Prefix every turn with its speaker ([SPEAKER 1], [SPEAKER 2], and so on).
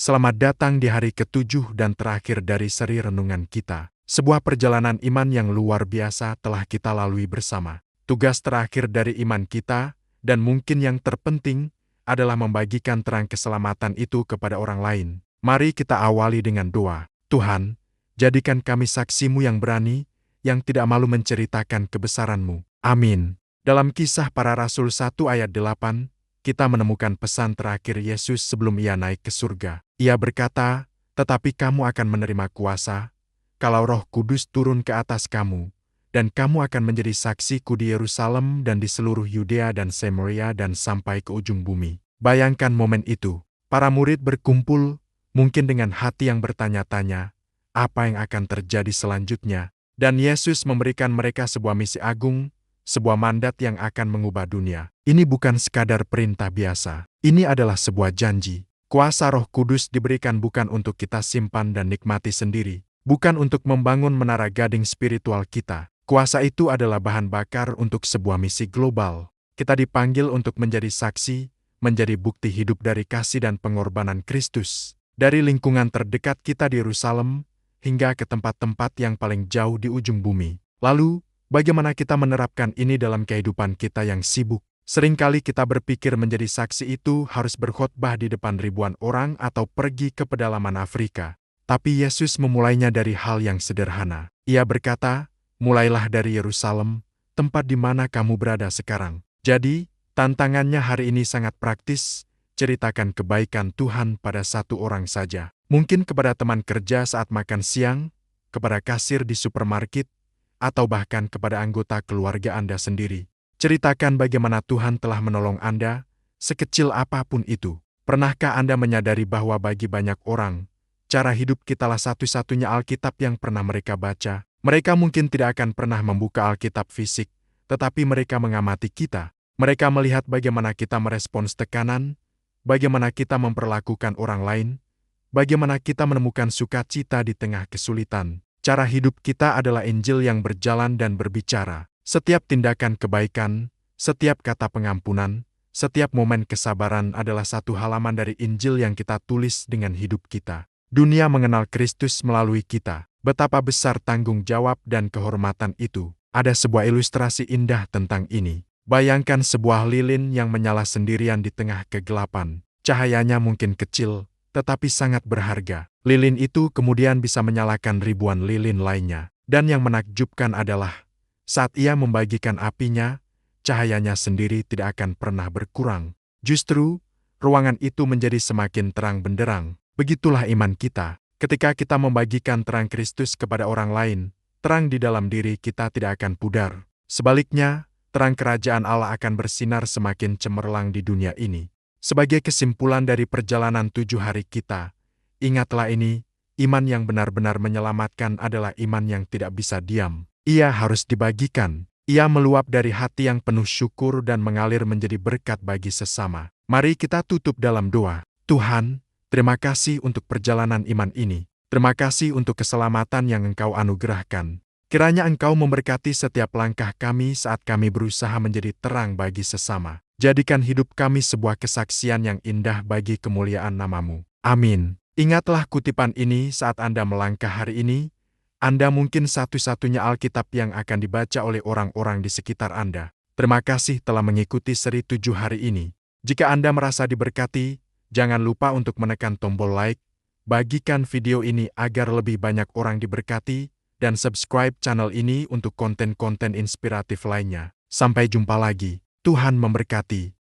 [SPEAKER 1] Selamat datang di hari ketujuh dan terakhir dari seri renungan kita. Sebuah perjalanan iman yang luar biasa telah kita lalui bersama. Tugas terakhir dari iman kita, dan mungkin yang terpenting, adalah membagikan terang keselamatan itu kepada orang lain. Mari kita awali dengan doa. Tuhan, jadikan kami saksi-Mu yang berani, yang tidak malu menceritakan kebesaran-Mu. Amin. Dalam Kisah Para Rasul 1 ayat 8, kita menemukan pesan terakhir Yesus sebelum ia naik ke surga. Ia berkata, "Tetapi kamu akan menerima kuasa, kalau Roh Kudus turun ke atas kamu, dan kamu akan menjadi saksiku di Yerusalem dan di seluruh Yudea dan Samaria dan sampai ke ujung bumi." Bayangkan momen itu. Para murid berkumpul, mungkin dengan hati yang bertanya-tanya, apa yang akan terjadi selanjutnya? Dan Yesus memberikan mereka sebuah misi agung, sebuah mandat yang akan mengubah dunia. Ini bukan sekadar perintah biasa. Ini adalah sebuah janji. Kuasa Roh Kudus diberikan bukan untuk kita simpan dan nikmati sendiri, bukan untuk membangun menara gading spiritual kita. Kuasa itu adalah bahan bakar untuk sebuah misi global. Kita dipanggil untuk menjadi saksi, menjadi bukti hidup dari kasih dan pengorbanan Kristus. Dari lingkungan terdekat kita di Yerusalem, hingga ke tempat-tempat yang paling jauh di ujung bumi. Lalu, bagaimana kita menerapkan ini dalam kehidupan kita yang sibuk? Seringkali kita berpikir menjadi saksi itu harus berkhotbah di depan ribuan orang atau pergi ke pedalaman Afrika. Tapi Yesus memulainya dari hal yang sederhana. Ia berkata, "Mulailah dari Yerusalem, tempat di mana kamu berada sekarang." Jadi, tantangannya hari ini sangat praktis. Ceritakan kebaikan Tuhan pada satu orang saja. Mungkin kepada teman kerja saat makan siang, kepada kasir di supermarket, atau bahkan kepada anggota keluarga Anda sendiri. Ceritakan bagaimana Tuhan telah menolong Anda, sekecil apapun itu. Pernahkah Anda menyadari bahwa bagi banyak orang, cara hidup kitalah satu-satunya Alkitab yang pernah mereka baca? Mereka mungkin tidak akan pernah membuka Alkitab fisik, tetapi mereka mengamati kita. Mereka melihat bagaimana kita merespons tekanan, bagaimana kita memperlakukan orang lain, bagaimana kita menemukan sukacita di tengah kesulitan. Cara hidup kita adalah Injil yang berjalan dan berbicara. Setiap tindakan kebaikan, setiap kata pengampunan, setiap momen kesabaran adalah satu halaman dari Injil yang kita tulis dengan hidup kita. Dunia mengenal Kristus melalui kita. Betapa besar tanggung jawab dan kehormatan itu. Ada sebuah ilustrasi indah tentang ini. Bayangkan sebuah lilin yang menyala sendirian di tengah kegelapan. Cahayanya mungkin kecil, tetapi sangat berharga. Lilin itu kemudian bisa menyalakan ribuan lilin lainnya. Dan yang menakjubkan adalah, saat ia membagikan apinya, cahayanya sendiri tidak akan pernah berkurang. Justru, ruangan itu menjadi semakin terang benderang. Begitulah iman kita. Ketika kita membagikan terang Kristus kepada orang lain, terang di dalam diri kita tidak akan pudar. Sebaliknya, terang kerajaan Allah akan bersinar semakin cemerlang di dunia ini. Sebagai kesimpulan dari perjalanan 7 hari kita, ingatlah ini, iman yang benar-benar menyelamatkan adalah iman yang tidak bisa diam. Ia harus dibagikan. Ia meluap dari hati yang penuh syukur dan mengalir menjadi berkat bagi sesama. Mari kita tutup dalam doa. Tuhan, terima kasih untuk perjalanan iman ini. Terima kasih untuk keselamatan yang Engkau anugerahkan. Kiranya Engkau memberkati setiap langkah kami saat kami berusaha menjadi terang bagi sesama. Jadikan hidup kami sebuah kesaksian yang indah bagi kemuliaan nama-Mu. Amin. Ingatlah kutipan ini saat Anda melangkah hari ini. Anda mungkin satu-satunya Alkitab yang akan dibaca oleh orang-orang di sekitar Anda. Terima kasih telah mengikuti seri 7 hari ini. Jika Anda merasa diberkati, jangan lupa untuk menekan tombol like, bagikan video ini agar lebih banyak orang diberkati, dan subscribe channel ini untuk konten-konten inspiratif lainnya. Sampai jumpa lagi. Tuhan memberkati.